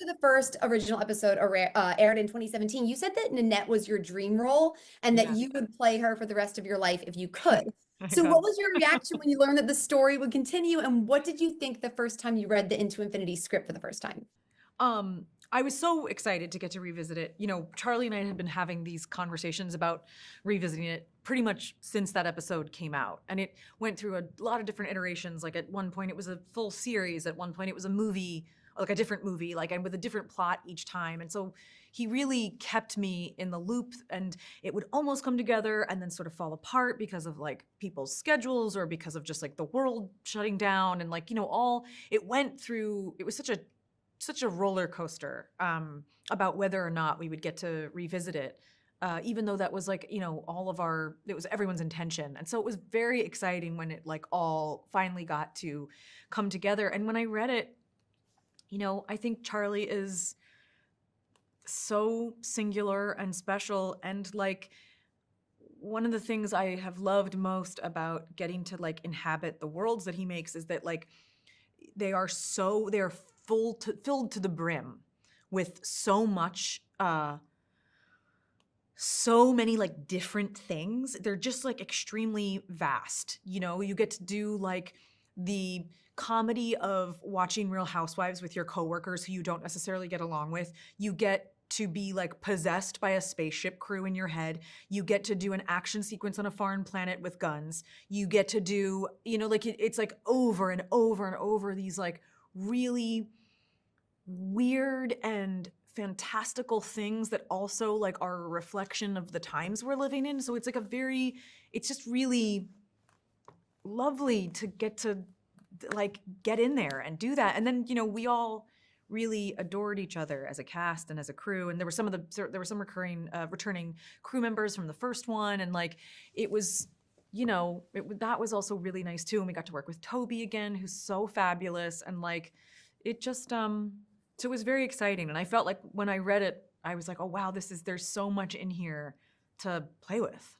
after the first original episode aired in 2017, you said that Nanette was your dream role and that Yeah. you would play her for the rest of your life if you could. I So, what know. was your reaction when you learned that the story would continue? And what did you think the first time you read the Into Infinity script for the first time? I was so excited to get to revisit it. You know, Charlie and I had been having these conversations about revisiting it pretty much since that episode came out. And it went through a lot of different iterations. Like at one point it was a full series, at one point it was a movie, like a different movie, like and with a different plot each time. And so he really kept me in the loop, and it would almost come together and then sort of fall apart because of like people's schedules or because of just like the world shutting down and like, you know, all it went through. It was such a roller coaster about whether or not we would get to revisit it, even though that was like, you know, it was everyone's intention. And so it was very exciting when it like all finally got to come together. And when I read it, you know, I think Charlie is so singular and special. And like, one of the things I have loved most about getting to like inhabit the worlds that he makes is that like, they're filled to the brim with so much so many like different things. They're just like extremely vast. You know, you get to do like the comedy of watching Real Housewives with your coworkers who you don't necessarily get along with. You get to be like possessed by a spaceship crew in your head. You get to do an action sequence on a foreign planet with guns. You get to do, you know, like it's like over and over and over these like really weird and fantastical things that also like are a reflection of the times we're living in. So it's like it's just really lovely to get to like get in there and do that. And then, you know, we all really adored each other as a cast and as a crew. And there were some returning crew members from the first one. And like, it was, you know, that was also really nice too. And we got to work with Toby again, who's so fabulous. And like, it just, so it was very exciting. And I felt like when I read it, I was like, oh wow, there's so much in here to play with.